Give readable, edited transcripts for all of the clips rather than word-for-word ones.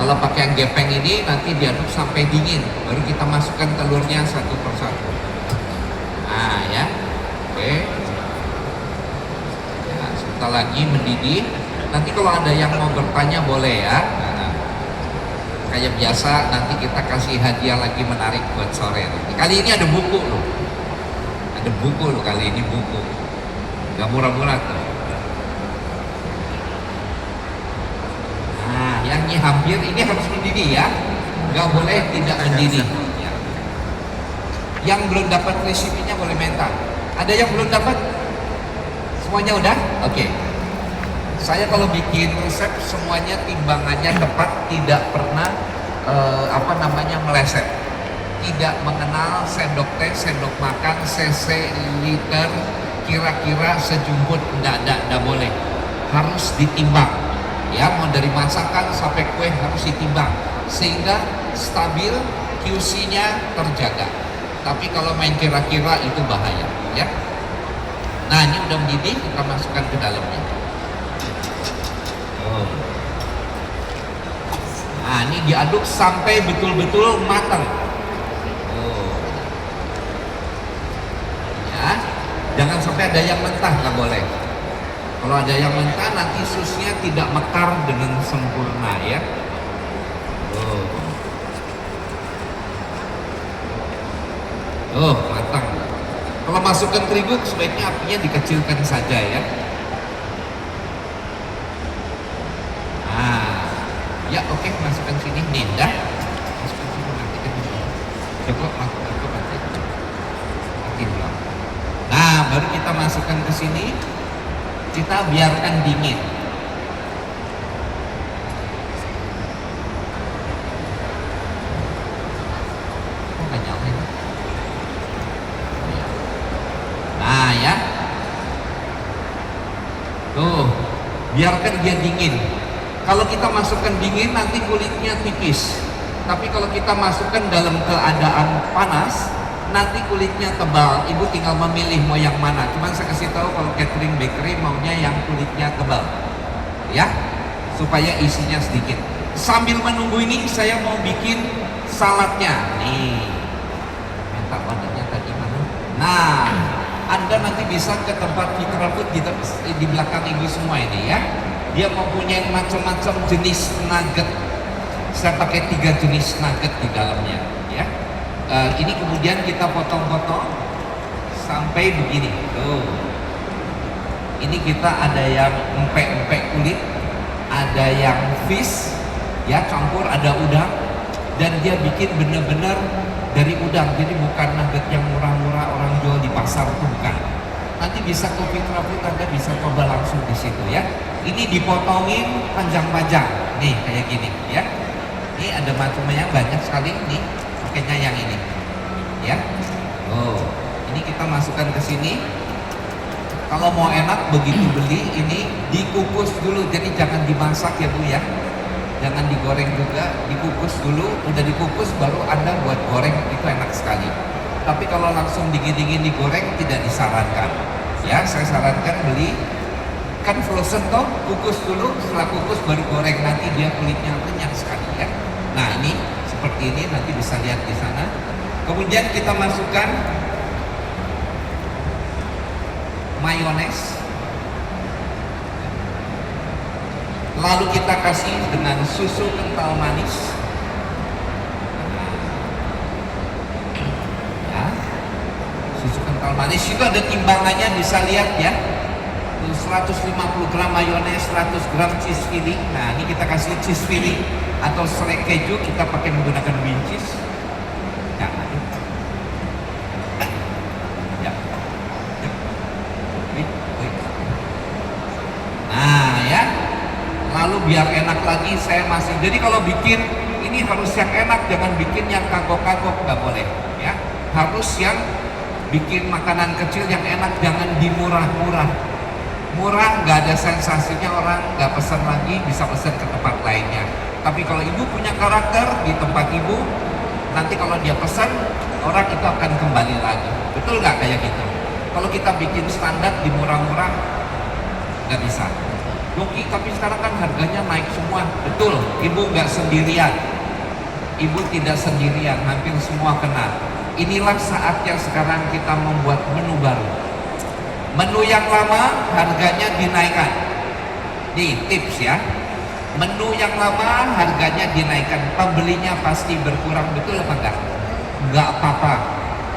Kalau pakai yang gepeng ini nanti diaduk sampai dingin, baru kita masukkan telurnya satu persatu. Nah ya, oke. Ya, sebentar lagi mendidih. Nanti kalau ada yang mau bertanya boleh ya. Nah, kayak biasa nanti kita kasih hadiah lagi menarik buat sore. Kali ini ada buku loh. Ada buku loh kali ini, buku. Gak murah-murah tuh. Nah, yang ini hampir ini harus mendidih ya. Gak boleh tidak mendidih. Ya. Yang belum dapat resepnya boleh minta. Ada yang belum dapat? Semuanya udah? Oke. Saya kalau bikin resep semuanya timbangannya tepat, tidak pernah meleset, tidak mengenal sendok teh, sendok makan, cc, liter, kira-kira sejumput, tidak boleh, harus ditimbang. Ya, mau dari masakan sampai kue harus ditimbang sehingga stabil, QC-nya terjaga. Tapi kalau main kira-kira itu bahaya, ya. Nah, ini udah mendidih, kita masukkan ke dalamnya. Nah, ini diaduk sampai betul-betul matang. Ya, jangan sampai ada yang mentah, nggak boleh. Kalau ada yang mentah nanti susnya tidak mekar dengan sempurna ya. Matang. Kalau masukkan terigu sebaiknya apinya dikecilkan saja ya. Ya oke, masukkan sini nih, dah. Masukkan sini nanti kan cukup nanti. Nah, baru kita masukkan ke sini, kita biarkan dingin. Nggak nyala ini. Nah ya, tuh, biarkan dia dingin. Kalau kita masukkan dingin nanti kulitnya tipis. Tapi kalau kita masukkan dalam keadaan panas, nanti kulitnya tebal. Ibu tinggal memilih mau yang mana. Cuman saya kasih tahu kalau catering bakery maunya yang kulitnya tebal, ya, supaya isinya sedikit. Sambil menunggu ini saya mau bikin saladnya. Nih, minta wadahnya tadi mana? Nah, Anda nanti bisa ke tempat Fitra Food di belakang ibu semua ini ya. Dia mempunyai macam-macam jenis nugget. Saya pakai 3 jenis nugget di dalamnya ya. Ini kemudian kita potong-potong sampai begini. Tuh. Ini kita ada yang empek-empek kulit, ada yang fish ya, campur, ada udang, dan dia bikin benar-benar dari udang. Jadi bukan nugget yang murah-murah orang jual di pasar, itu bukan. Nanti bisa ke Fitra Food, Anda bisa coba langsung di situ ya. Ini dipotongin panjang-panjang, nih kayak gini ya. Ini ada macamnya banyak sekali nih, pakainya yang ini, ya. Ini kita masukkan ke sini. Kalau mau enak begitu beli ini dikukus dulu, jadi jangan dimasak ya Bu ya. Jangan digoreng juga, dikukus dulu. Udah dikukus baru Anda buat goreng, itu enak sekali. Tapi kalau langsung dingin-dingin digoreng tidak disarankan. Ya, saya sarankan beli kan frozen toh, kukus dulu, setelah kukus baru goreng, nanti dia kulitnya renyah sekali ya. Nah, ini seperti ini, nanti bisa lihat di sana. Kemudian kita masukkan mayones. Lalu kita kasih dengan susu kental manis. Susu kental manis itu ada timbangannya, bisa lihat ya. 150 gram mayones, 100 gram cheese filling. Nah, ini kita kasih cheese filling atau selai keju, kita pakai menggunakan wing cheese. Nah ya, lalu biar enak lagi saya masih. Jadi kalau bikin ini harus yang enak, jangan bikin yang kagok-kagok, nggak boleh ya. Harus yang bikin makanan kecil yang enak, jangan dimurah-murah. Murah nggak ada sensasinya, orang nggak pesan lagi, bisa pesan ke tempat lainnya. Tapi kalau ibu punya karakter di tempat ibu, nanti kalau dia pesan, orang itu akan kembali lagi. Betul nggak kayak gitu? Kalau kita bikin standar di murah-murah, nggak bisa. Tapi sekarang kan harganya naik semua. Betul, ibu nggak sendirian. Ibu tidak sendirian, hampir semua kena. Inilah saatnya sekarang kita membuat menu baru. Menu yang lama harganya dinaikkan. Nih tips ya. Menu yang lama harganya dinaikkan, pembelinya pasti berkurang, betul apa enggak? Enggak apa-apa,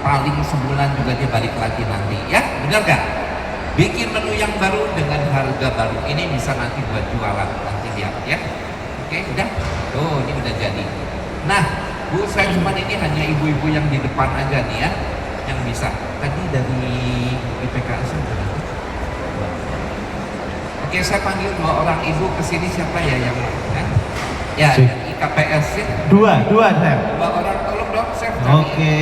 paling sebulan juga dia balik lagi nanti, ya benar gak? Bikin menu yang baru dengan harga baru, ini bisa nanti buat jualan, nanti lihat ya. Oke, udah? Oh, ini udah jadi. Nah, Bu, saya cuman ini hanya ibu-ibu yang di depan aja nih ya, yang bisa. Tadi dari IPKS. Oke, saya panggil 2 orang ibu ke sini, siapa ya yang ya, IKPS ya. Dua, Chef. 2 orang, tolong dong, Chef. Oke,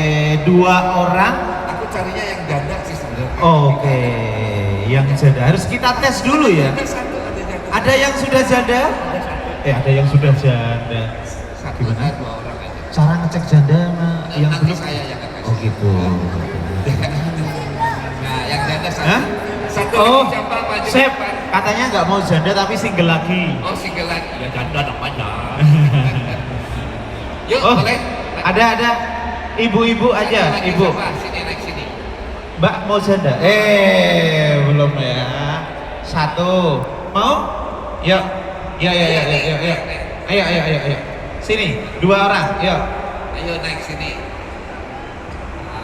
2 orang. Aku carinya yang janda sih sebenarnya. Oke, yang janda harus kita tes dulu ya. Ada satu, ada janda. Ada yang sudah janda? Ada yang sudah janda. Satu, Gimana? 2 orang aja. Cara ngecek janda yang Nanti belum? saya yang akan kasih. Oh gitu. Nah, yang janda satu. Hah? Satu Oh, lagi siapa? Maju Chef, depan. katanya nggak mau janda tapi single lagi. Oh, single lagi. Ya janda namanya. Yuk, Oh, boleh. ada. Ibu-ibu aja, Lagi, ibu. coba, sini naik sini. Mbak mau janda? Belum ya. Satu. Mau? Yuk. Yuk. Ayo. Sini, 2 orang. Yuk. Ayo naik sini.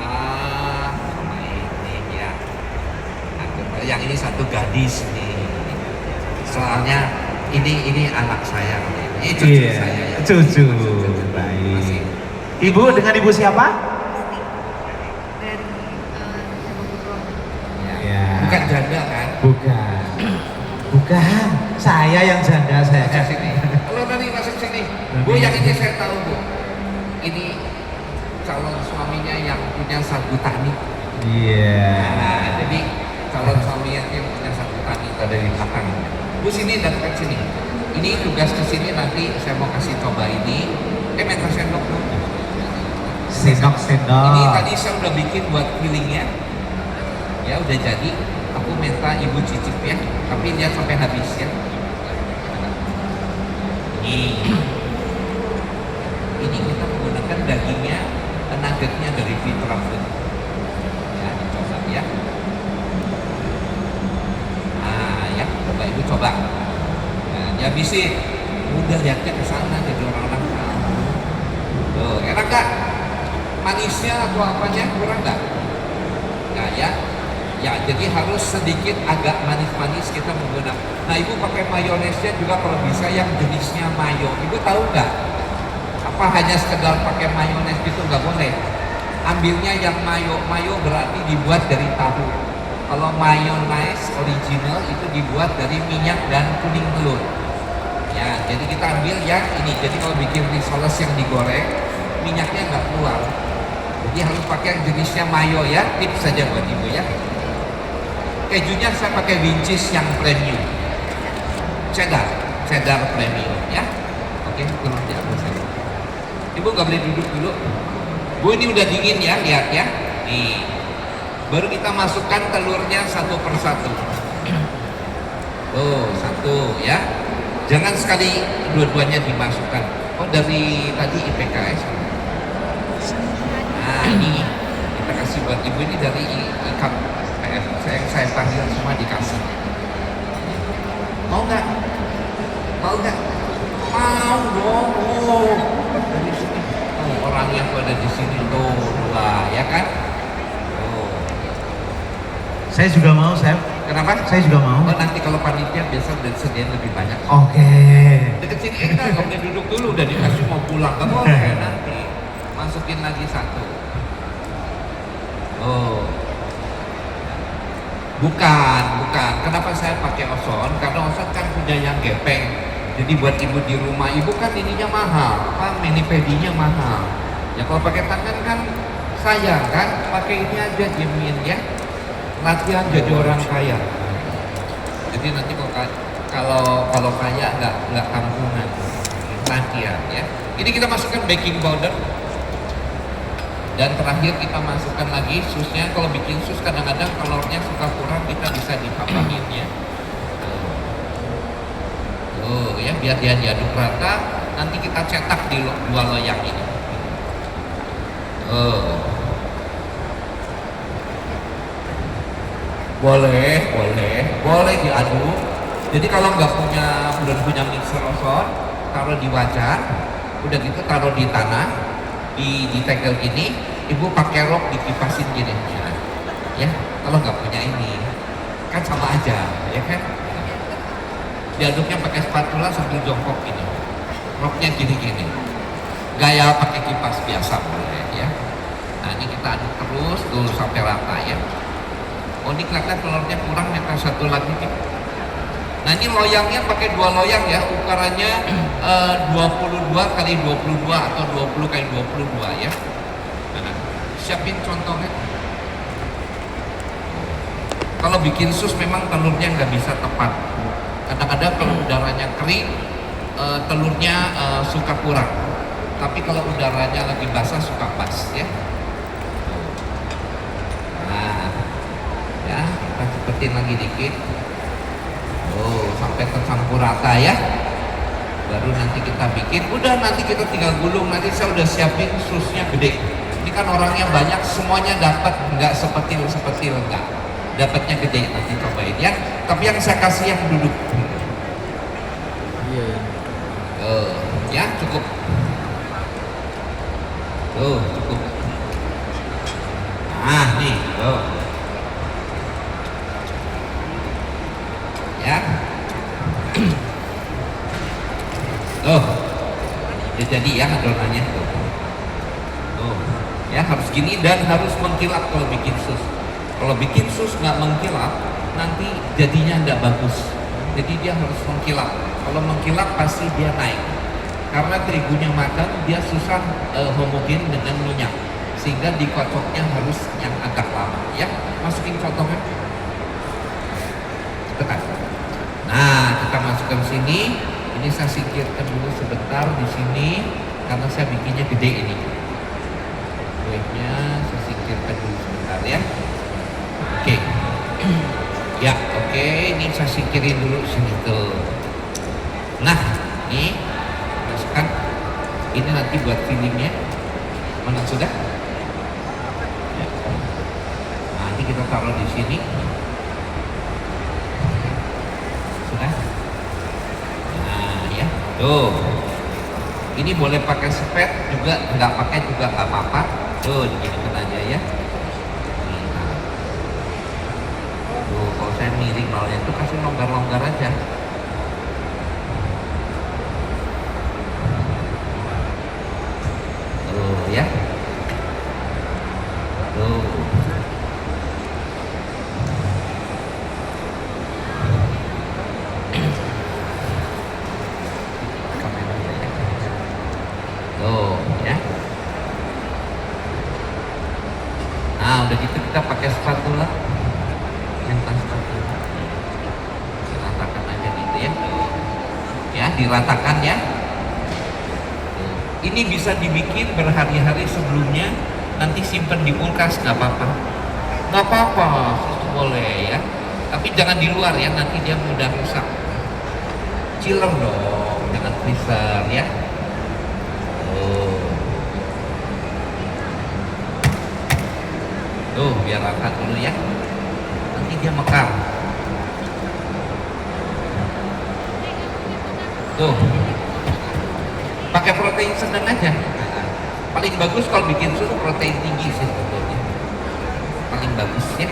Sama ini ya. Yang ini satu gadis nih. Soalnya ini anak saya. Ini cucu saya ya. Cucu. Masih. Baik. Ibu dengan ibu siapa? Dari Ya. Bukan janda kan? Bukan. Saya yang janda saya. Masuk sini. Halo Nani, masuk sini. Bu, yang ini saya tahu Bu. Ini calon suaminya yang punya sagu tani. Iya. Nah, jadi calon suaminya yang punya sagu tani itu ada di belakang. Bu, sini datang sini. Ini tugas ke sini nanti saya mau kasih coba ini. Minta sendok dong. Sendok. Ini tadi saya udah bikin buat fillingnya. Ya udah jadi. Aku minta ibu cicip ya. Tapi lihat sampai habis ya. Ini kita menggunakan dagingnya, nuggetnya dari Fitra Food. Ya, dicoba ya. Nah, ya, coba ibu coba. Nah, dihabisin. Udah lihatnya ke sana jadi orang-orang tahu. Tuh, enak gak? Manisnya atau apanya kurang gak? Nah, ya. Ya, jadi harus sedikit agak manis-manis kita menggunakan. Nah, ibu pakai mayonesnya juga kalau bisa yang jenisnya mayo. Ibu tahu nggak? Apa hanya sekedar pakai mayones gitu nggak boleh? Ambilnya yang mayo. Mayo berarti dibuat dari tahu. Kalau mayonnaise original itu dibuat dari minyak dan kuning telur. Ya, jadi kita ambil yang ini. Jadi kalau bikin risoles yang digoreng, minyaknya nggak keluar. Jadi harus pakai yang jenisnya mayo ya. Tips saja buat ibu ya. Kejunya saya pakai Winchis yang premium, cheddar premium ya. Oke, tolong diambil saya. Ibu nggak boleh duduk dulu. Bu, ini udah dingin ya, lihat ya. Nih, baru kita masukkan telurnya satu persatu. Tuh, satu ya. Jangan sekali dua-duanya dimasukkan. Oh, dari tadi IPKS. Nah, ini kita kasih buat ibu, ini dari IKPS. Saya panggil semua dikasih. Mau nggak? Mau nggak? Mau dong. Oh, dari sini. Oh, orangnya tuh ada di sini tuh, dua, ya kan? Oh. Saya juga mau, Chef. Kenapa? Saya juga mau. Oh, nanti kalau panitia biasa udah disediain lebih banyak. Oke. Deket sini enggak, nggak boleh duduk dulu, udah dikasih mau pulang. Nggak boleh, nanti masukin lagi satu. Oh. Bukan. Kenapa saya pakai Oson? Karena Oson kan punya yang gepeng. Jadi buat ibu di rumah, ibu kan ininya mahal, apa manipedinya mahal. Ya kalau pakai tangan kan sayang kan, pakai ini aja diemin ya. Latihan jadi orang kaya. Jadi nanti kalau kaya nggak kampungan. Latihan ya. Ini kita masukkan baking powder. Dan terakhir kita masukkan lagi susnya. Kalau bikin sus kadang-kadang telurnya suka kurang, kita bisa ditambahin ya. Tuh ya, biar dia diaduk rata. Nanti kita cetak di dua loyang ini. Boleh diaduk. Jadi kalau belum punya mixer osor, taruh di wajan. Udah gitu taruh di tanah, di tegel gini. Ibu pakai rok dikipasin gini. Ya, kalau nggak punya ini, kan sama aja, ya kan? Diaduknya pakai spatula sambil jongkok gini. Roknya gini-gini. Gaya pakai kipas biasa boleh ya. Nah ini kita aduk terus tuh sampai rata ya. Oh ini kelihatan telurnya kurang, yang satu lagi nih. Nah ini loyangnya pakai dua loyang ya, ukurannya 22 kali 22 atau 20 kali 22 ya. Nah, siapin contohnya. Kalau bikin sus memang telurnya nggak bisa tepat. Kadang-kadang kalau udaranya kering, telurnya suka kurang. Tapi kalau udaranya lagi basah suka pas ya. Nah, ya kita cepetin lagi dikit. Sampai tercampur rata ya. Baru nanti kita bikin. Udah nanti kita tinggal gulung. Nanti saya udah siapin susnya gede. Ini kan orangnya banyak, semuanya dapat, nggak sepetil enggak. Dapatnya gede, nanti cobain ya. Tapi yang saya kasih yang duduk. Iya. Ya cukup. Cukup. Nah nih, ya. Udah jadi ya adonannya tuh. Ya harus gini dan harus mengkilap kalau bikin sus. Kalau bikin sus nggak mengkilap, nanti jadinya nggak bagus. Jadi dia harus mengkilap. Kalau mengkilap pasti dia naik. Karena terigunya matang, dia susah homogen dengan minyak. Sehingga dikocoknya harus yang agak lama. Ya, masukin contohnya. Tekan. Nah, kita masukkan sini. Ini saya singkirkan dulu sebentar di sini karena saya bikinnya gede ini. Kuenya saya singkirkan dulu sebentar ya. Oke. Ya, oke. Ini saya singkirin dulu sini tuh. Nah, ini masukkan. Ini nanti buat fillingnya. Mana sudah? Ya. Nah, ini kita taruh di sini. Sudah? Nah, ya. Tuh. Ini boleh pakai sepet juga, nggak pakai juga nggak apa-apa. Tuh, diginikan aja ya. Tuh, kalau saya miring malnya itu kasih longgar-longgar aja. Tuh ya. Tuh. Tuh ya. Nah udah gitu kita pakai spatula. Diratakan aja gitu ya. Ya diratakan ya. Ini bisa dibikin berhari-hari sebelumnya. Nanti simpen di kulkas nggak apa-apa. Nggak apa-apa, itu boleh ya. Tapi jangan di luar ya, nanti dia mudah rusak. Chiller dong, jangan freezer ya. Tuh biar angkat dulu ya. Nanti dia mekar. Tuh. Pakai protein sedang aja. Paling bagus kalau bikin sus protein tinggi sih sebetulnya. Paling bagus ya.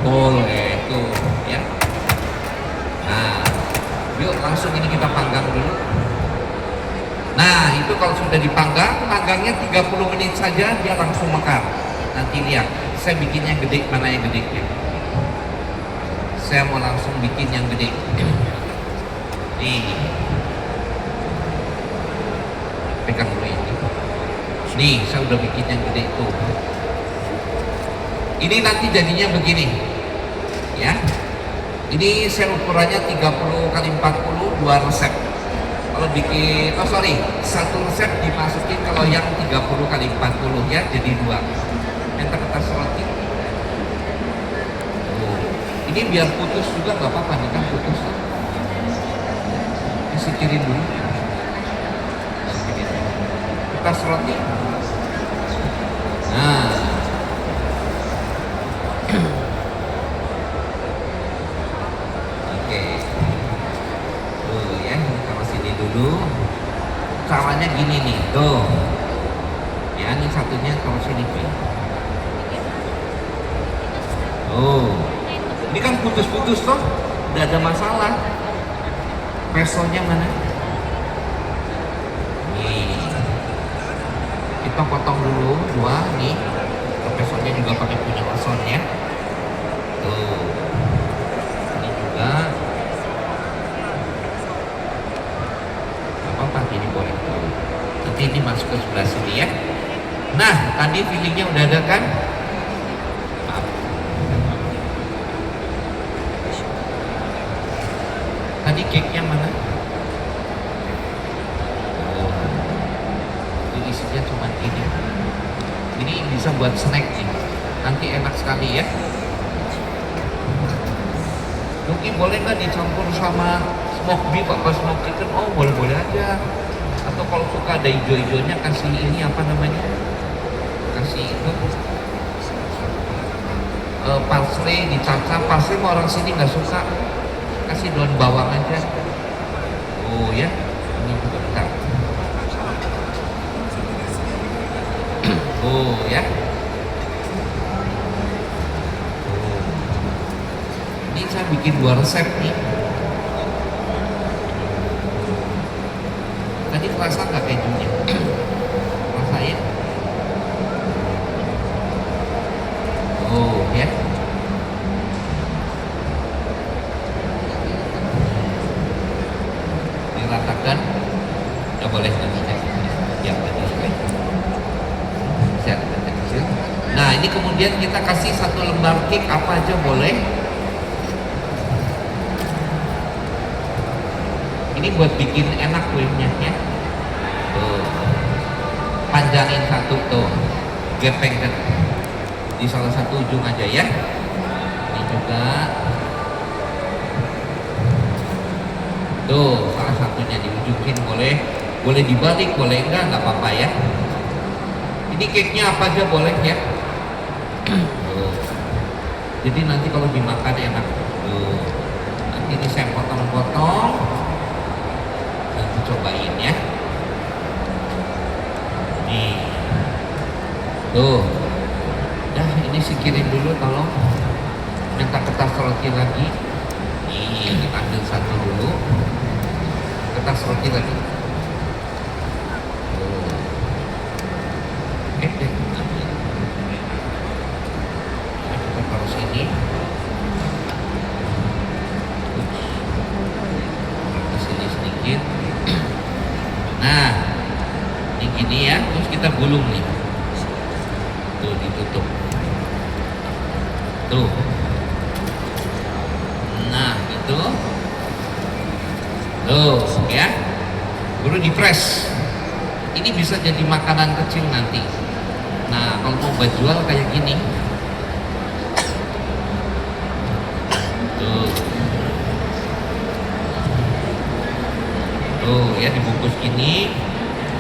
Boleh tuh ya. Nah, yuk langsung ini kita panggang dulu. Nah, itu kalau sudah dipanggang, panggangnya 30 menit saja dia langsung mekar. Nanti lihat, saya bikin yang gede, mana yang gede ya. Saya mau langsung bikin yang gede. Nih. Pegang dulu ini. Nih, saya udah bikin yang gede tuh. Ini nanti jadinya begini. Ya. Ini saya ukurannya 30 kali 40 2 resep. Kalau bikin, satu resep dimasukin ke loyang 30 kali 40 ya, jadi 2. Minta kertas roti. Ini biar putus juga nggak apa-apa nih kan putus. Disingkirin dulu. Kertas roti. Nah, oke. Tuh ya, taruh sini dulu. Caranya gini nih, tuh. Ya, ini satunya taruh sini, Pi. Oh, ini kan putus-putus toh, udah ada masalah. Pesonya mana? Nih, kita potong dulu dua nih. Pesonya juga pakai punya pesonnya. Tuh, ini juga. Gak apa-apa, ini boleh tuh. Nanti ini masuk ke sebelah sini ya. Nah, tadi feelingnya udah ada kan? Tadi cake-nya mana? Oh, ini isinya cuma ini. Ini bisa buat snack nih. Nanti enak sekali ya. Mungkin boleh nggak dicampur sama smoke beef atau smoke chicken? Oh, boleh-boleh aja. Atau kalau suka ada hijau-hijaunya kasih ini apa namanya? Kasih itu parsley dicacah. Parsley mau orang sini nggak suka. Kasih daun bawang aja. Oh ya, ini juga bentar. Oh ya. Oh. Ini saya bikin 2 resep nih. Tadi kerasa nggak kejunya? Rasain. Oh ya. Diratakan. Udah boleh nanti yang tadi bisa kecil. Nah ini kemudian kita kasih 1 lembar cake apa aja boleh. Ini buat bikin enak kuenya ya. Tuh. Panjangin 1 tuh. Gepengkan di salah satu ujung aja ya. Ini juga. Tuh, salah satunya di ujungin boleh. Boleh dibalik, boleh enggak apa-apa ya. Ini cake-nya apa aja boleh ya. Tuh. Jadi nanti kalau dimakan enak. Tuh. Nanti ini saya potong-potong. Nanti cobain ya. Nih. Tuh. Dah, ini singkirin dulu tolong. Minta kertas roti lagi. Nih, kita ambil 1 dulu. Kertas roti lagi. Tuh. Oke deh, ambil. Nah, kita taruh sini. Ke sini sedikit. Nah, ini gini ya. Terus kita gulung nih. Tuh, ditutup. Tuh. Nah, gitu. Tuh, ya. Baru di press. Ini bisa jadi makanan kecil nanti. Nah, kalau mau buat jual kayak gini. Tuh. Tuh, ya dibungkus gini.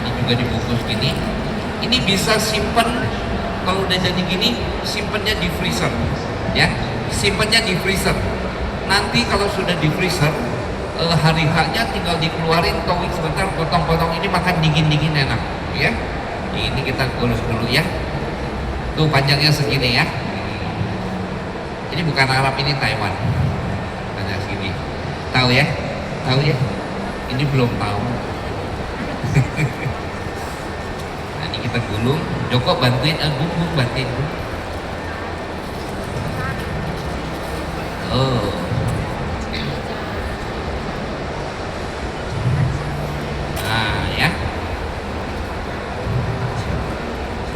Ini juga dibungkus gini. Ini bisa simpen. Kalau udah jadi gini, simpennya di freezer, ya, simpennya di freezer. Nanti kalau sudah di freezer, hari H-nya tinggal dikeluarin, towing sebentar, potong-potong ini makan dingin-dingin enak, ya. Ini kita gulung dulu ya. Tuh panjangnya segini ya. Ini bukan Arab, ini Taiwan. Panjang segini. Tahu ya? Tahu ya? Ini belum tahu. Kita gulung, Joko bantuin, Bung bantuin. Oh. Nah ya.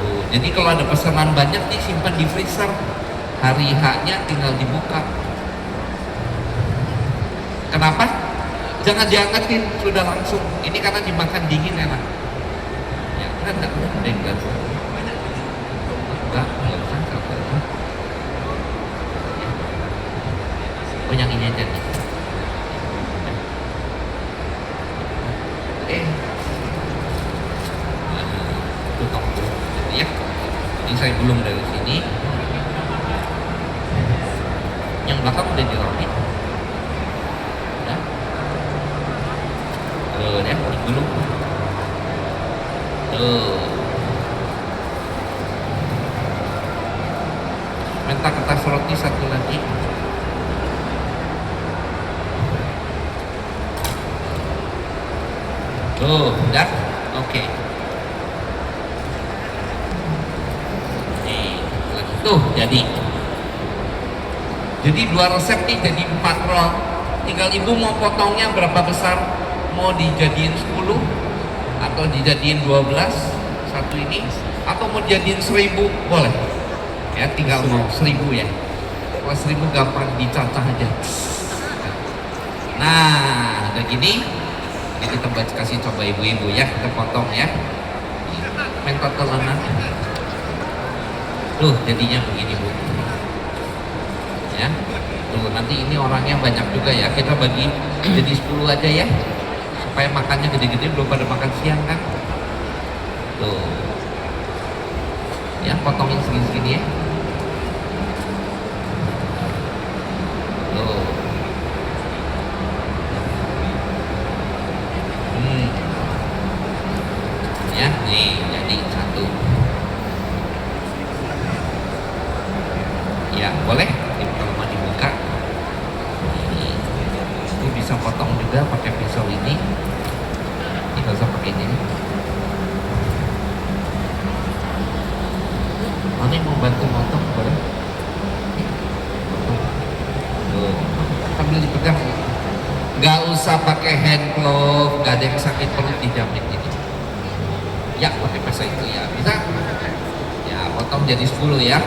Oh, jadi kalau ada pesanan banyak nih simpan di freezer. Hari H-nya tinggal dibuka. Kenapa? Jangan diangetin, sudah langsung. Ini karena dimakan dingin enak. Enggak usah. Oh yang ini aja nih. Tutup dulu ya. Ini saya belum dari sini. Yang belakang udah dirapin. Ya. Tuh ya, ini belum. Tuh. Minta kertas roti satu lagi. Tuh, udah. Oke. Nih, tuh jadi. Jadi 2 resep nih jadi 4 roll. Tinggal ibu mau potongnya berapa besar? Mau dijadiin 10 atau dijadiin 12 satu ini, atau mau dijadiin 1000 boleh. Ya tinggal mau 1000 ya. Kalau 1000 gampang dicacah aja. Nah, udah gini. Ini kita kasih coba ibu-ibu ya, kita potong ya. Mentot telanang. Tuh jadinya begini bu. Ya. Tuh nanti ini orangnya banyak juga ya. Kita bagi jadi 10 aja ya. Supaya makannya gede-gede, belum pada makan siang kan. Tuh. Ya, potongin segini-segini ya. Tuh. Ya, nih jadi 1. Ya, boleh. Ini kalau mau dibuka. Ini bisa potong juga pakai pisau ini. Ini nggak usah pakai ini. Mana yang mau bantu potong boleh? Tuh, sambil dipegang. Nggak usah pakai hand glove, nggak ada yang sakit perut dijamin ini. Ya, pakai pisau itu ya, bisa? Ya, potong jadi 10 ya.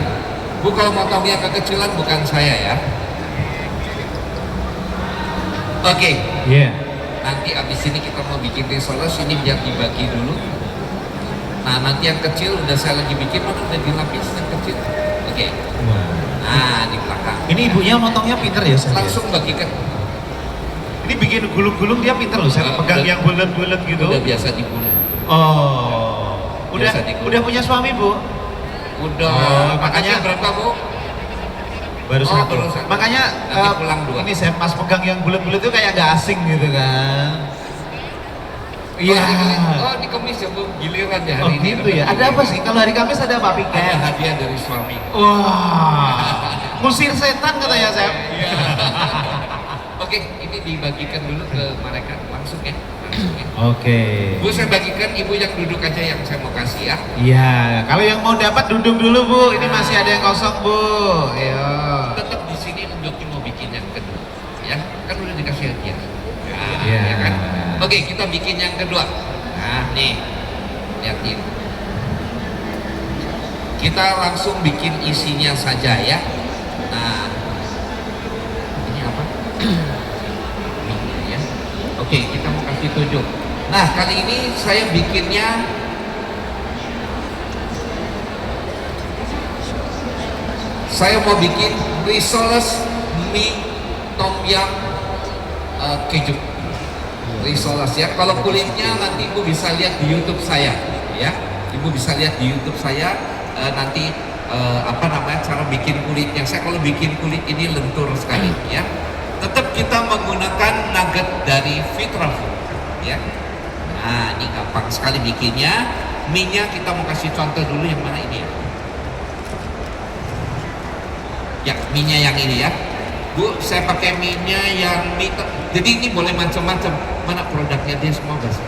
Bu, kalau potongnya kekecilan bukan saya ya. Oke. Iya. Nanti abis ini kita mau bikin risoles, ini biar dibagi dulu. Nah, nanti yang kecil udah saya lagi bikin, mana udah dilapis yang kecil. Oke. Wah. Nah, di belakang. Ini ibunya motongnya pinter ya, Chef? Langsung bagikan. Ini bikin gulung-gulung dia pinter loh, Chef. Pegang yang bulat-bulat gitu. Udah biasa dibunuh. Oh. Udah Biasa digulung. udah punya suami, Bu? Udah. Oh, Makanya makanya- berapa bu? Baru Oh, satu. baru satu. Makanya Nanti pulang 2. ini saya pas pegang yang bulat-bulat itu kayak gak asing gitu kan. Iya. Oh, di Kamis ya bu, giliran ya Oh hari ini. gitu ya. Ada apa sih? Kalau hari Kamis ada apa, Ada Piket? hadiah dari suami. Wah. Musir setan katanya, Chef. Iya. Oke, ini dibagikan dulu ke mereka langsung ya. Langsung ya. Oke. Bu, saya bagikan, ibu yang duduk aja yang saya mau kasih ya. Iya, kalau yang mau dapat duduk dulu, Bu. Ini masih ada yang kosong, Bu. Ayo. Tetap di sini Joki mau bikin yang kedua, ya. Kan udah dikasih hadiah. Nah, Iya. ya kan? Oke, kita bikin yang kedua. Nah, nih, lihatin. Kita langsung bikin isinya saja ya. Nah, ini apa? Ini ya. Oke, kita mau kasih tunjuk. Nah, kali ini saya bikinnya mau bikin risoles mie tom yum keju. Risoles ya. Kalau kulitnya nanti Ibu bisa lihat di YouTube saya ya. Ibu bisa lihat di YouTube saya nanti apa namanya cara bikin kulitnya. Saya kalau bikin kulit ini lentur sekali ya. Tetap kita menggunakan nugget dari Fitra Food ya. Nah, ini gampang sekali bikinnya. Mie-nya kita mau kasih contoh dulu yang mana ini ya. Ya, mie-nya yang ini ya. Bu, saya pakai mie-nya yang jadi ini boleh macam-macam. Mana produknya dia semua bahasa.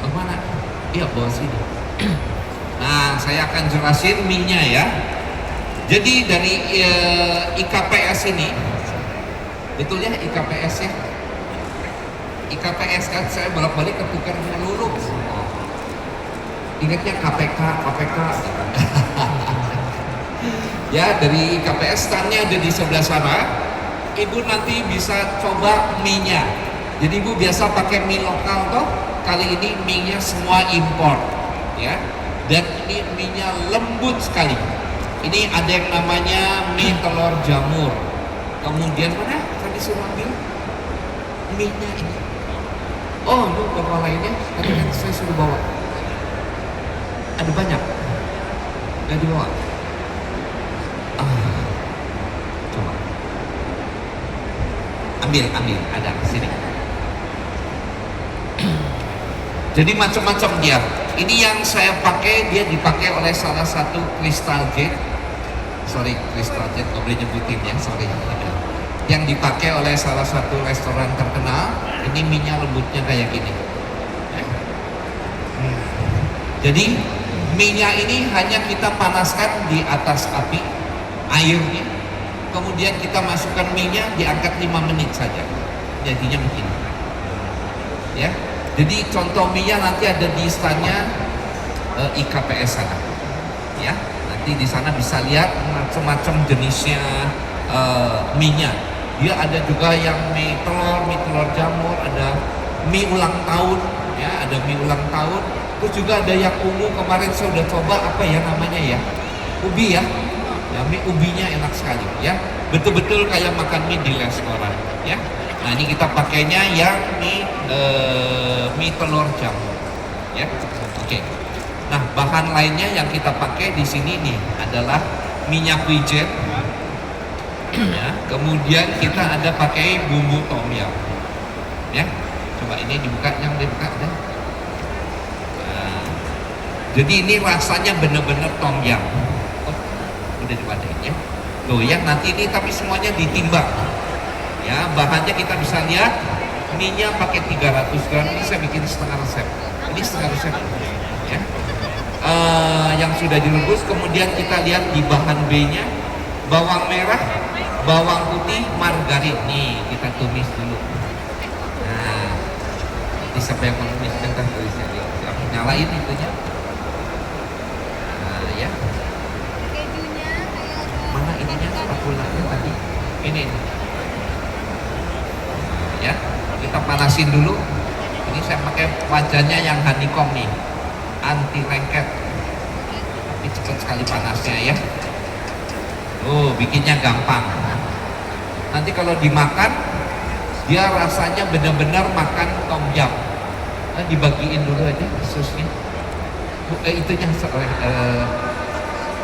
Oh, mana? Iya, bawa sini. Nah, saya akan jelasin mie-nya ya. Jadi dari IKPS ini, betul ya IKPS ya? IKPS kan saya bolak-balik ketukar melulu. Ingatnya KPK. Ya, dari KPS stand-nya ada di sebelah sana. Ibu nanti bisa coba mie-nya. Jadi Ibu biasa pakai mie lokal toh. Kali ini mie-nya semua impor, ya. Dan ini mie-nya lembut sekali. Ini ada yang namanya mie telur jamur. Kemudian mana? Tadi suruh ambil mie-nya ini. Oh, itu botol lainnya. Tadi kan saya suruh bawa. Ada banyak. Nggak dibawa. Ah, coba. Ambil. Ada sini. Jadi macam-macam dia. Ini yang saya pakai, dia dipakai oleh salah satu Crystal Jet. Sorry, Crystal Jet, nggak boleh nyebutin ya, sorry. Yang dipakai oleh salah satu restoran terkenal. Ini minyak lembutnya kayak gini. Jadi minyak ini hanya kita panaskan di atas api, airnya. Kemudian kita masukkan minyak, diangkat 5 menit saja. Jadinya begini. Ya. Jadi contoh minyak nanti ada di standnya IKPS sana. Ya. Nanti di sana bisa lihat macam-macam jenisnya minyak. Dia ada juga yang mie telur jamur, ada mie ulang tahun, ya, ada mie ulang tahun. Terus juga ada yang ungu, kemarin saya udah coba apa ya namanya ya, ubi ya, ya mie ubinya enak sekali, ya, betul-betul kayak makan mie di restoran, ya. Nah ini kita pakainya yang mie telur jamur, ya, oke. Nah bahan lainnya yang kita pakai di sini nih adalah minyak wijen. Ya, kemudian kita ada pakai bumbu tom yum, ya. Coba ini dibuka, yang dibuka ada. Nah, jadi ini rasanya bener-bener tom yum. Oh, udah diwadahin ya. Loh ya, nanti ini tapi semuanya ditimbang. Ya, bahannya kita bisa lihat. Minyak pakai 300 gram. Ini saya bikin setengah resep. Ini setengah resep, ya. Yang sudah direbus, kemudian kita lihat di bahan B-nya, bawang merah, bawang putih, margarin. Nih kita tumis dulu. Nah, ini siapa yang mau tumis? Bentar tulisnya dia. Aku nyalain itunya. Nah ya. Mana ininya? Spatulanya tadi. Ini. Nah, ya. Kita panasin dulu. Ini saya pakai wajannya yang honeycomb nih, anti lengket. Tapi cepat sekali panasnya ya. Oh, bikinnya gampang. Nanti kalau dimakan, dia rasanya benar-benar makan tom yum. Nah, dibagiin dulu aja susnya. Itunya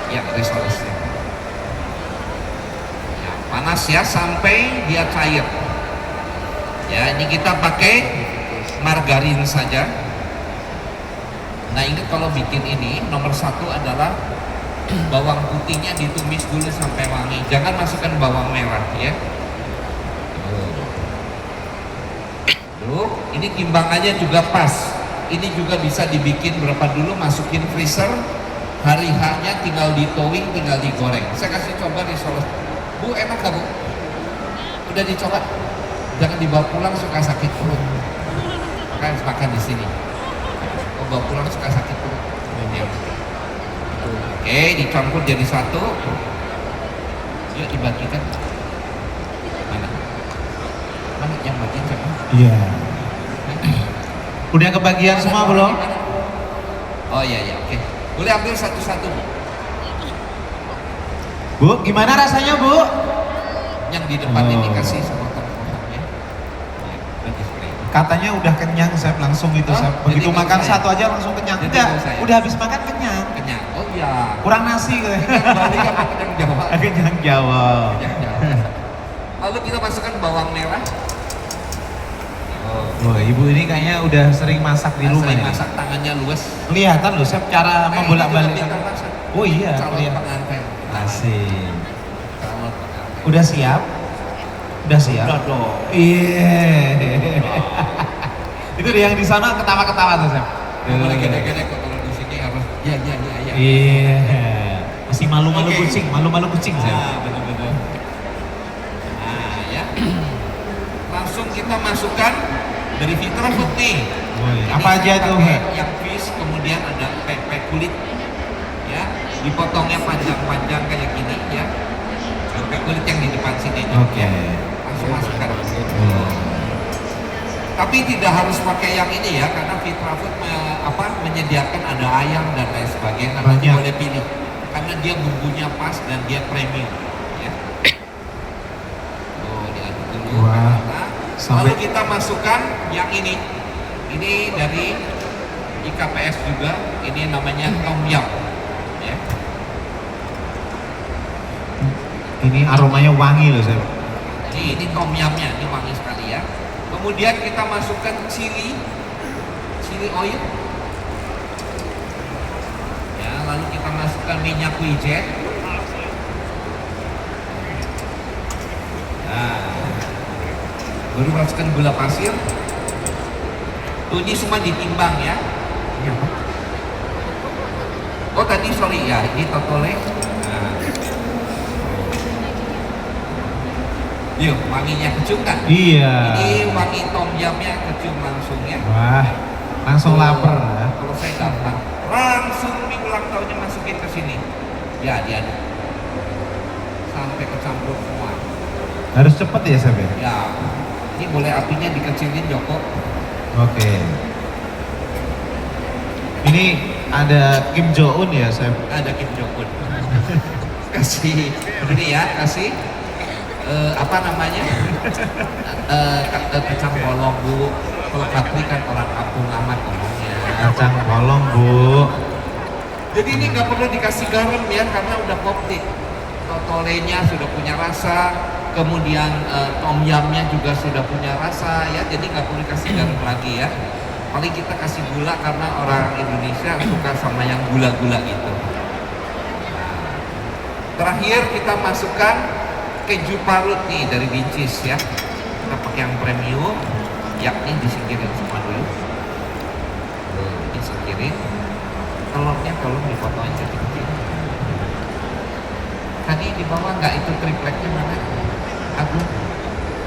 ya risolesnya. Ya, panas ya sampai dia cair. Ya, ini kita pakai margarin saja. Nah, ingat kalau bikin ini nomor 1 adalah bawang putihnya ditumis dulu sampai wangi. Jangan masukkan bawang merah ya. Tuh, ini timbangannya juga pas. Ini juga bisa dibikin berapa dulu, masukin freezer. Hari H-nya tinggal ditowing, tinggal digoreng. Saya kasih coba di Solo. Bu, enak gak Bu? Udah dicoba? Jangan dibawa pulang, suka sakit perut. Makanya harus makan di sini. Kalau bawa pulang suka sakit perut. Ya. Oke, dicampur jadi satu. Yuk dibagikan. Mana? Mana yang bagian siapa? Iya. Udah kebagian semua belum? Oh iya iya, oke. Boleh ambil satu-satu. Bu, gimana rasanya Bu? Yang di depan ini kasih sepotong-potongnya. Ya, bagi spray. Katanya udah kenyang, saya langsung itu. Oh, Saya begitu jadi makan nggak satu usah aja langsung kenyang. Jadi Enggak, nggak usah ya? udah habis makan kenyang. Kenyang. Oh iya. Kurang nasi gitu. Kan balik apa kenyang Jawa? Kenyang Jawa. Kenyang Jawa. Lalu kita masukkan bawang merah. Oh, ibu ini kayaknya udah sering masak di rumah Sering ini. masak, tangannya luas. Kelihatan loh, saya cara membolak-balik. Pintar masak. Oh iya, Calon kelihatan. pengantin. Asik. Calon pengantin. Udah siap? Udah siap? Udah dong. Iya. Itu dia yang di sana ketawa-ketawa tuh, Sam. Boleh gede-gede kok kalau di sini harus. Ya. Iya. Masih malu-malu Oke. kucing, malu-malu kucing, Sam. Benar-benar. Nah, ya. Langsung kita masukkan dari Fitra Food nih. Woi, Ini apa aja saya tuh? pakai yang fish, kemudian ada pepek kulit, ya, dipotongnya panjang-panjang kayak gini, ya. Pepek kulit yang di depan sini. Oke. Ya. Langsung masukkan. Tapi tidak harus pakai yang ini ya, karena Fitra Food menyediakan ada ayam dan lain sebagainya. Nanti Banyak. boleh pilih, karena dia bumbunya pas dan dia premium. Ya. Oh, diaduk dulu. Wah, Nah, sampai- lalu kita masukkan yang ini. Ini dari IKPS juga, ini namanya Tom Yum. Ya. Ini aromanya wangi loh, Chef. Ini Tom Yumnya, ini wangi sekali ya. Kemudian kita masukkan chili oil. Ya, lalu kita masukkan minyak wijen. Nah, baru masukkan gula pasir. Tuh, ini semua ditimbang ya. Ini apa? Oh tadi sorry ya, ini totole. Nah. Yuk, wanginya kecium kan? Iya. Ini wangi tom yumnya kecium langsung ya. Wah, langsung lapar ya. Kalau saya gampang, langsung mie ulang tahunnya masukin ke sini. Ya, diaduk sampai kecampur semua. Harus cepet ya, Chef ya? Ya, ini boleh apinya dikecilin Joko. Oke. Ini ada Kim Jong Un ya, Chef? Ada Kim Jong Un. Kasih ini ya, kasih apa namanya? Kacang polong Bu. Kalau Patri kan orang kampung amat ngomongnya. Kacang polong, Bu. Jadi ini nggak perlu dikasih garam ya, karena udah komplit. Totolenya sudah punya rasa, kemudian tom yumnya juga sudah punya rasa ya, jadi nggak perlu dikasih garam lagi ya. Paling kita kasih gula karena orang Indonesia suka sama yang gula-gula gitu. Nah, terakhir kita masukkan keju parut nih dari Vincis ya. Kita pakai yang premium, yakni disingkirin semua dulu. Disingkirin. Telurnya tolong dipotong aja kecil. Tadi di bawah nggak itu tripleknya mana? Agung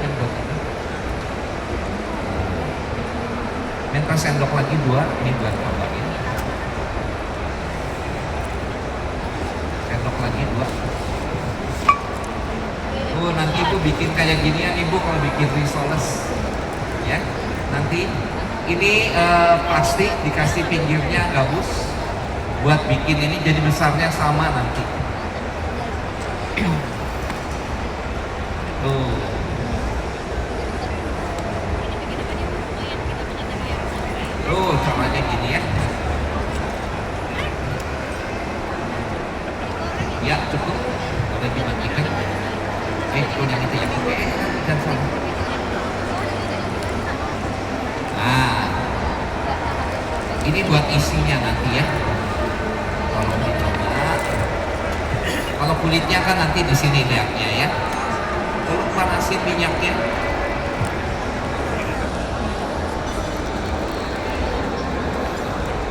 yang buat ini. Minta sendok lagi 2, ini buat tambahin. Sendok lagi 2. Oh nanti ibu bikin kayak gini ya ibu kalau bikin risoles ya. Nanti ini plastik dikasih pinggirnya gabus buat bikin ini jadi besarnya sama nanti. Tuh. Tuh caranya gini ya. Ya cukup. Udah dibagikan. Yang itu yang ini. Dan salah. Nah. Ini buat isinya nanti ya. Tolong dicoba. Kalau kulitnya kan nanti di sini lihatnya ya. Tolong panasin minyaknya.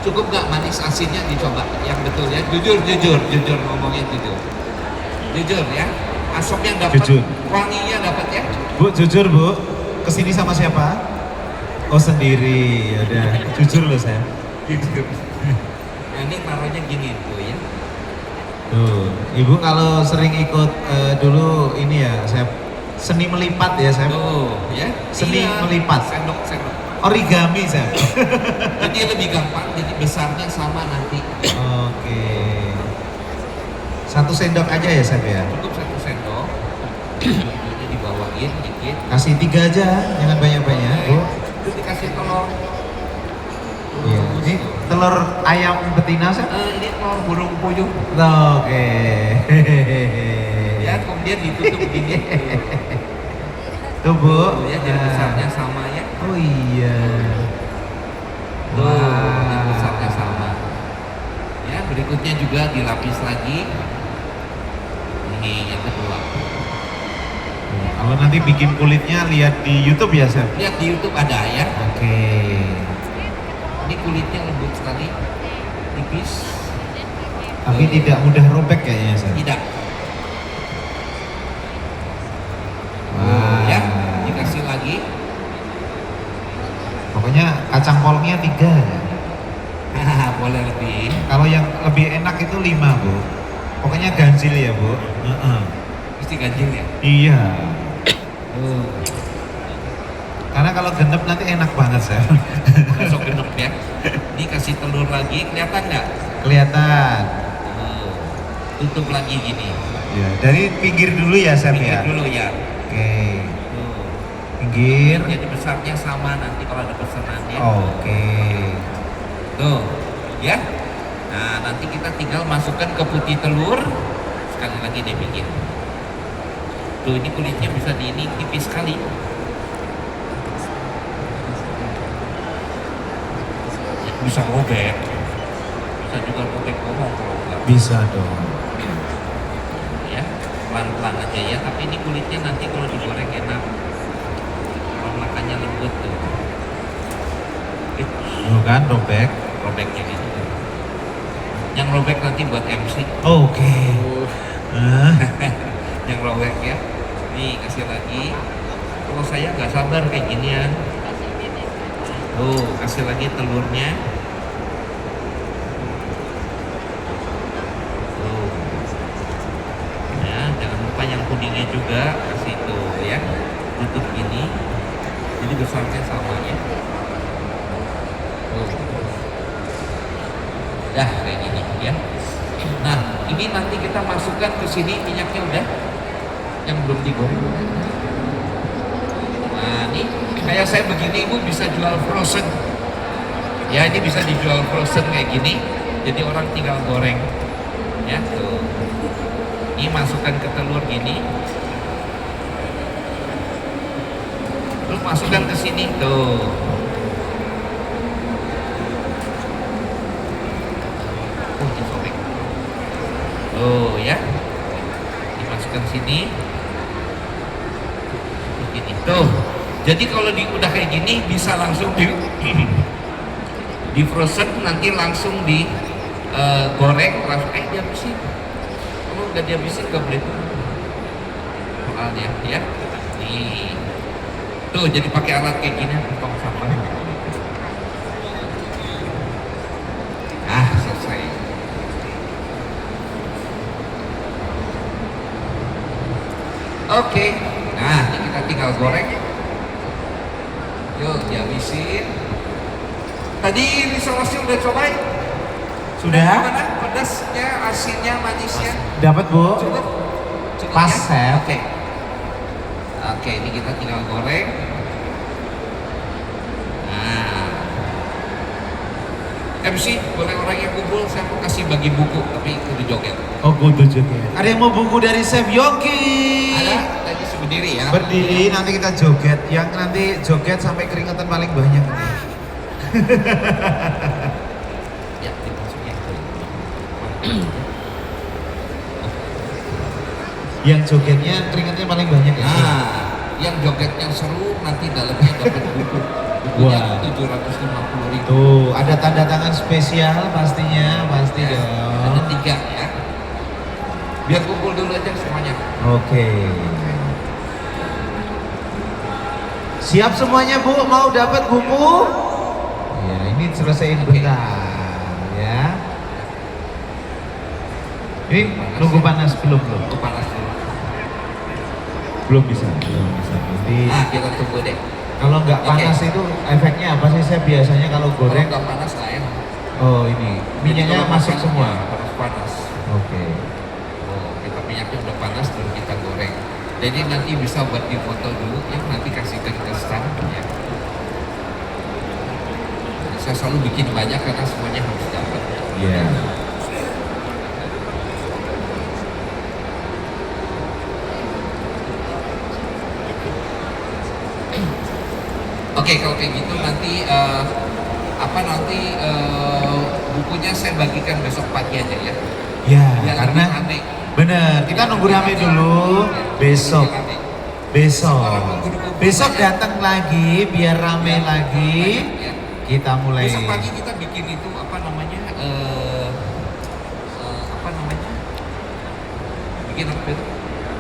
Cukup nggak manis asinnya dicoba yang betul ya. Jujur ngomongnya jujur ya. Asapnya dapat, wanginya dapat ya. Bu, jujur Bu, kesini sama siapa? Oh sendiri, ya udah. Jujur loh saya. Jujur. Nah, ini naruhnya gini tuh ya. Tuh, Ibu kalau sering ikut dulu ini ya, saya seni melipat ya saya. Tuh ya. Seni Iya. melipat. Sendok. Origami saya. Jadi lebih gampang, jadi besarnya sama nanti. Oke. 1 sendok aja ya saya ya. Cukup 1 sendok. Ini dibawain dikit. Kasih 3 aja, jangan banyak-banyak. Bu. Terus dikasih telur. Iya. Ini telur ayam betina saya. Ini telur burung puyuh. Oke. Ya, kemudian ditutup gini. Tuh Bu. Ya, jadi besarnya sama ya. Oh iya. Tuh, Wah. yang besarnya sama. Ya, berikutnya juga dilapis lagi. Ini yang kedua. Kalau nanti bikin kulitnya lihat di YouTube ya, Chef? Lihat di YouTube ada ya. Oke. Ini kulitnya lembut sekali, tipis. Tapi tidak mudah robek kayaknya, Chef. Tidak. Wah. Ya, dikasih lagi. Pokoknya kacang polongnya 3 ya. Boleh lebih. Kalau yang lebih enak itu 5, Bu. Pokoknya ganjil ya, Bu. Mesti ganjil ya. Iya. Oh, Karena kalau genep nanti enak banget, Chef. masuk genep ya. Ini kasih telur lagi, kelihatan nggak? Kelihatan. Oh, tutup lagi gini. Ya, dari pinggir dulu ya, Chef Pinggir ya. dulu ya. Oke. Tuh. Pinggir. Jadi besarnya sama nanti kalau ada pesanannya. Oke. Tuh, ya. Nah, nanti kita tinggal masukkan ke putih telur. Sekali lagi deh bikin. Tuh, ini kulitnya bisa di ini tipis sekali. Bisa robek. Bisa juga robek bohong kalau enggak. Bisa dong. Ya, pelan-pelan aja ya. Tapi ini kulitnya nanti kalau digoreng enak. Kalau makannya lembut tuh. Tuh kan robek. Robeknya gitu. Yang robek nanti buat MC. Oke. Yang robek ya. Nih kasih lagi. Kalau saya nggak sabar kayak ginian. Tuh kasih lagi telurnya. Tuh. Ya jangan lupa yang kuningnya juga kasih tuh ya. Tutup gini. Jadi besarnya sama ya. Tuh. Dah kayak gini ya. Nah ini nanti kita masukkan ke sini minyaknya udah yang belum digoreng. Nah ini kayak saya begini ibu bisa jual frozen. Ya ini bisa dijual frozen kayak gini. Jadi orang tinggal goreng. Ya tuh. Ini masukkan ke telur gini. Terus masukkan ke sini tuh. Disobek. Tuh ya. Dimasukkan sini. Begini tuh. Jadi kalau udah kayak gini bisa langsung di frozen nanti langsung di goreng langsung dihabisin. Kalau nggak dihabisin nggak boleh soalnya ya. Nih. Tuh jadi pakai alat kayak gini potong sampah. Ah selesai. Oke, nah ini kita tinggal goreng. Yuk dihabisin. Tadi risolosi udah cobain? Sudah? Gimana? Pedasnya, asinnya, manisnya? Dapat Bu? Cukup? Cukup Pas, ya? Chef. Oke. Oke, ini kita tinggal goreng. Nah. MC, boleh orang yang kumpul, saya mau kasih bagi buku, tapi kudu joget. Oh kudu joget. Ada yang mau buku dari Chef Yogi? Ada, tadi berdiri ya. Berdiri nanti kita joget. Yang nanti joget sampai keringetan paling banyak. Ya, dimasukin. Yang jogetnya keringetnya paling banyak ya. Nah, yang jogetnya seru nanti dalamnya dapat buku. Bukunya Wah. 750.000. Tuh, ada tanda tangan spesial pastinya, pasti Ya, ada dong. 3 ya. Biar kumpul dulu aja semuanya. Oke. Siap semuanya Bu, mau dapat buku? Ya, ini selesaiin Oke. bentar ya. Ini nunggu panas belum? Tunggu panas dulu. Belum bisa. Nanti Nah, kita tunggu deh. kalau nggak Oke. panas itu efeknya apa sih? Saya biasanya kalau Kalau goreng, nggak panas lah ya. oh ini minyaknya Jadi kalau masuk makan, semua. ya, harus panas. Oke. Oh, kita minyaknya udah panas baru kita goreng. Jadi nanti bisa buat di foto dulu ya, nanti kasihkan ke stand ya. Saya selalu bikin banyak karena semuanya harus dapat. Iya. Oke, kalau kayak gitu nanti bukunya saya bagikan besok pagi aja ya. Ya, Biar karena lebih rame. bener kita nunggu rame dulu. Besok, Rame. besok, besok datang lagi biar rame lagi. Ya. Kita mulai. Besok pagi kita bikin itu apa namanya? Apa namanya? Bikin apa itu?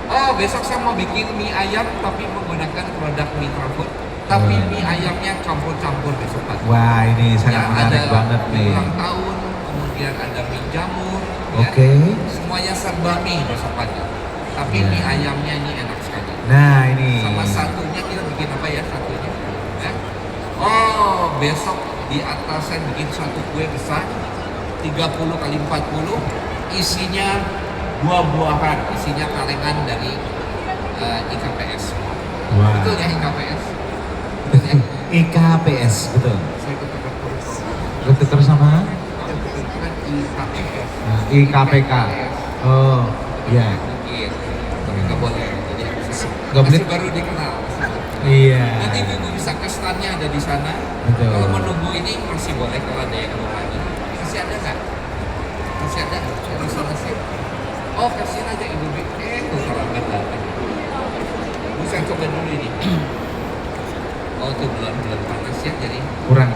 Oh, besok saya mau bikin mie ayam tapi menggunakan produk Mitra Food. Tapi mie ayamnya campur-campur besok pagi. Wah, ini sangat menarik ada banget mie nih. ulang tahun, kemudian ada mie jamur. Oke. Ya. Semuanya serba mie besok pagi. Tapi Ya. mie ayamnya ini enak sekali. Nah, ini. Sama satunya kita bikin apa ya satunya? Ya. Oh, besok di atas saya bikin satu kue besar 30 kali 40 isinya buah-buahan, isinya kalengan dari IKPS. Wah. Betul ya IKPS? Betul ya? IKPS, betul. Saya ketukar terus. Ketuker sama Ketukeran IKPS. IKPK. Oh, iya. Mungkin, tapi nggak boleh. Jadi Nggak boleh? masih baru dikenal. Iya. Nanti ibu bisa ke stand-nya ada di sana. Betul. Kalau menunggu ini masih boleh kalau ada yang mau lagi. Masih ada nggak? Masih ada? Ada solusi? Oh, kasihin aja ibu. Tuh terlambat datang. Bisa coba dulu ini. Oh, tuh belum panas ya, jadi Kurang.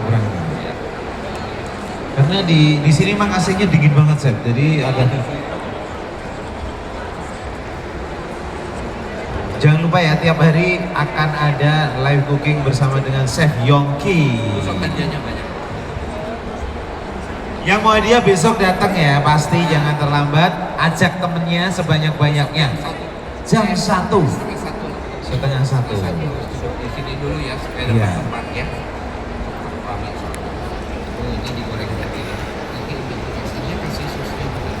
ya. Karena di sini emang AC-nya dingin banget, Chef. Jadi agak. Jangan lupa ya, tiap hari akan ada live cooking bersama dengan Chef Yongki. Besok hadiahnya banyak. Yang mau hadiah besok datang ya, pasti jangan terlambat. Ajak temennya sebanyak-banyaknya. Jam 1. Setengah satu. Setengah 1. Duduk di sini dulu ya supaya Iya. dapat tempat ya. Pamit. Oh, ini digoreng tadi. Nanti kasihnya kasih susnya juga.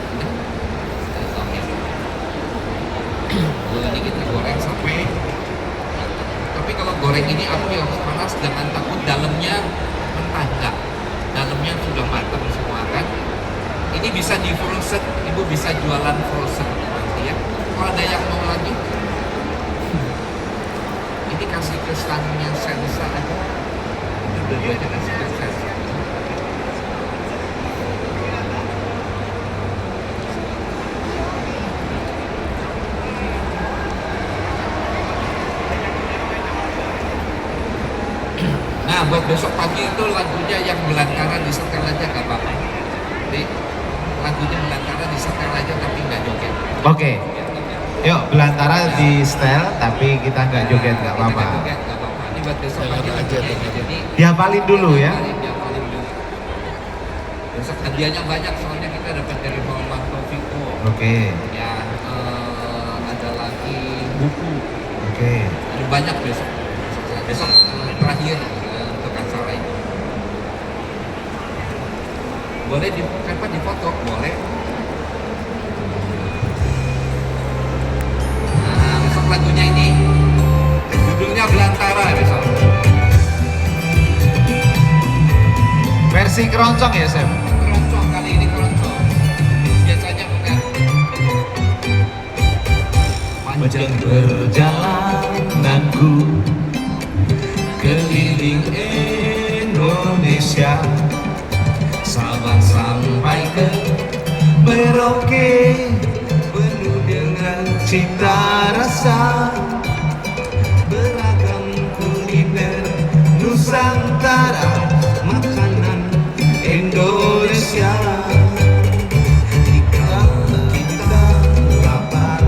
Tahu ya. Oh, ini kita goreng sampai. Tapi kalau goreng ini api harus panas, jangan takut dalamnya mentah enggak. Dalamnya sudah matang semua kan. Ini bisa di frozen, ibu bisa jualan frozen nanti ya. Kalau ada yang mau lagi, ini kasih ke standnya Sensa aja. Itu dua-duanya kasih ke Sensa. Nah, buat besok pagi itu lagunya yang belantara disetel aja gak apa-apa. Jadi lagunya belantara disetel aja tapi nggak joget. Oke. Yuk, belantara di setel tapi kita nggak joget, nggak Kita apa-apa. nggak joget, nggak apa-apa. Ini buat besok pagi lagunya ini. Jadi Dihafalin dulu ya. diapalin dulu. Besok hadiahnya banyak soalnya kita dapat dari Muhammad Taufiko. Oke. Ya, ada lagi buku. Oke. Ada banyak besok. Besok terakhir untuk acara ini. Boleh di foto? Boleh. Nah, besok lagunya ini judulnya Belantara besok. Versi keroncong ya, Chef? Keroncong kali ini keroncong. Biasanya bukan. Panjang perjalananku keliling Indonesia, Sabang sampai ke Merauke, penuh dengan cita rasa, beragam kuliner Nusantara, makanan Indonesia. Jika kita lapar,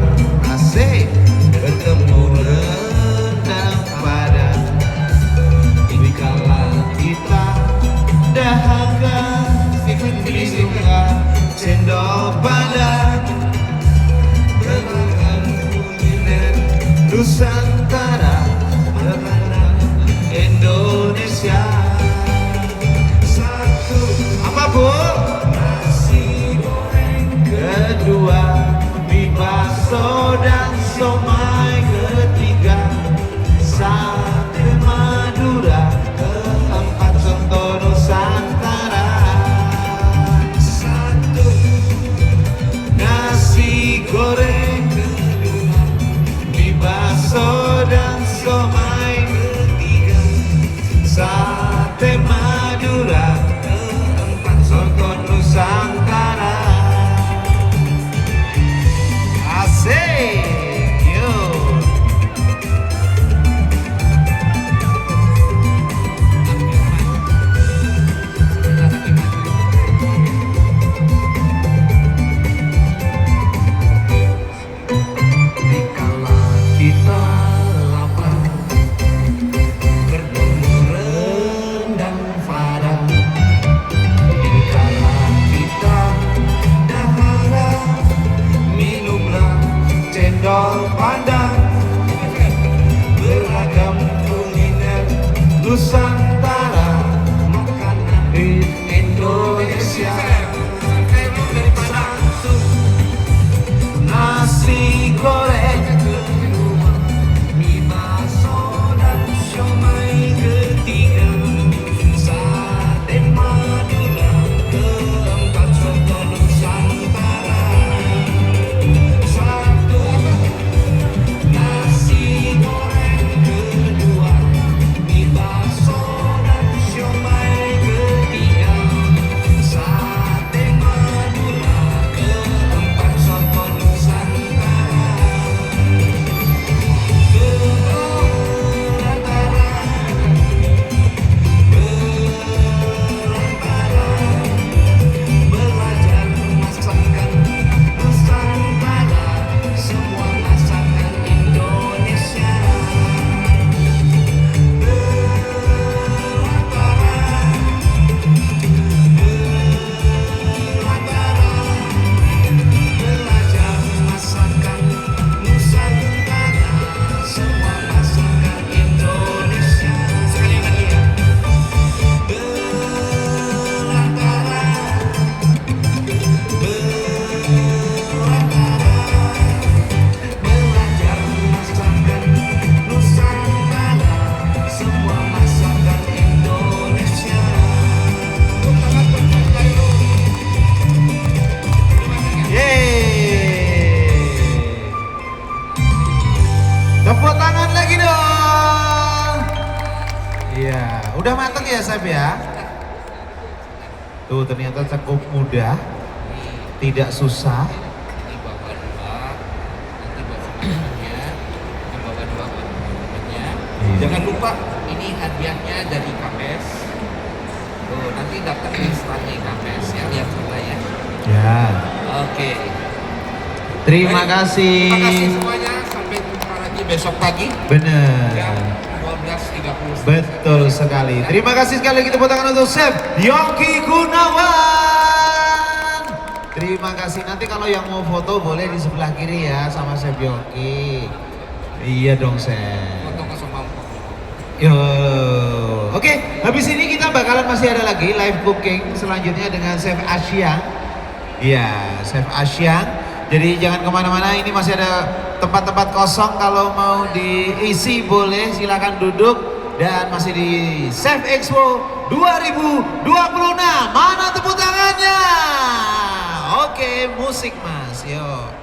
asik bertemu rendang padang. Jika kita dahaga, ikut suka cendol padang, beragam kuliner Chef ya. Tuh ternyata cukup mudah, tidak susah. Ini bawa dua, nanti bawa makanannya, ini bawa dua buat minumannya. Iya. Jangan lupa ini hadiahnya dari KPS. Tuh nanti datang di standnya KPS ya, lihat kita ya. Ya. Oke. Terima Baik. kasih. Terima kasih semuanya. Sampai jumpa lagi besok pagi Bener. jam 12.30. Betul sekali. Terima kasih sekali kita tepuk tangan untuk Chef Yongki Gunawan. Terima kasih. Nanti kalau yang mau foto boleh di sebelah kiri ya sama Chef Yongki. Iya dong Chef. Foto ke sama Yo. Oke, habis ini kita bakalan masih ada lagi live cooking selanjutnya dengan Chef Asyang. Iya, Chef Asyang. Jadi jangan kemana-mana, ini masih ada tempat-tempat kosong, kalau mau diisi boleh silakan duduk. Dan masih di Chef Expo 2026. Mana tepuk tangannya? Oke, musik mas, yuk.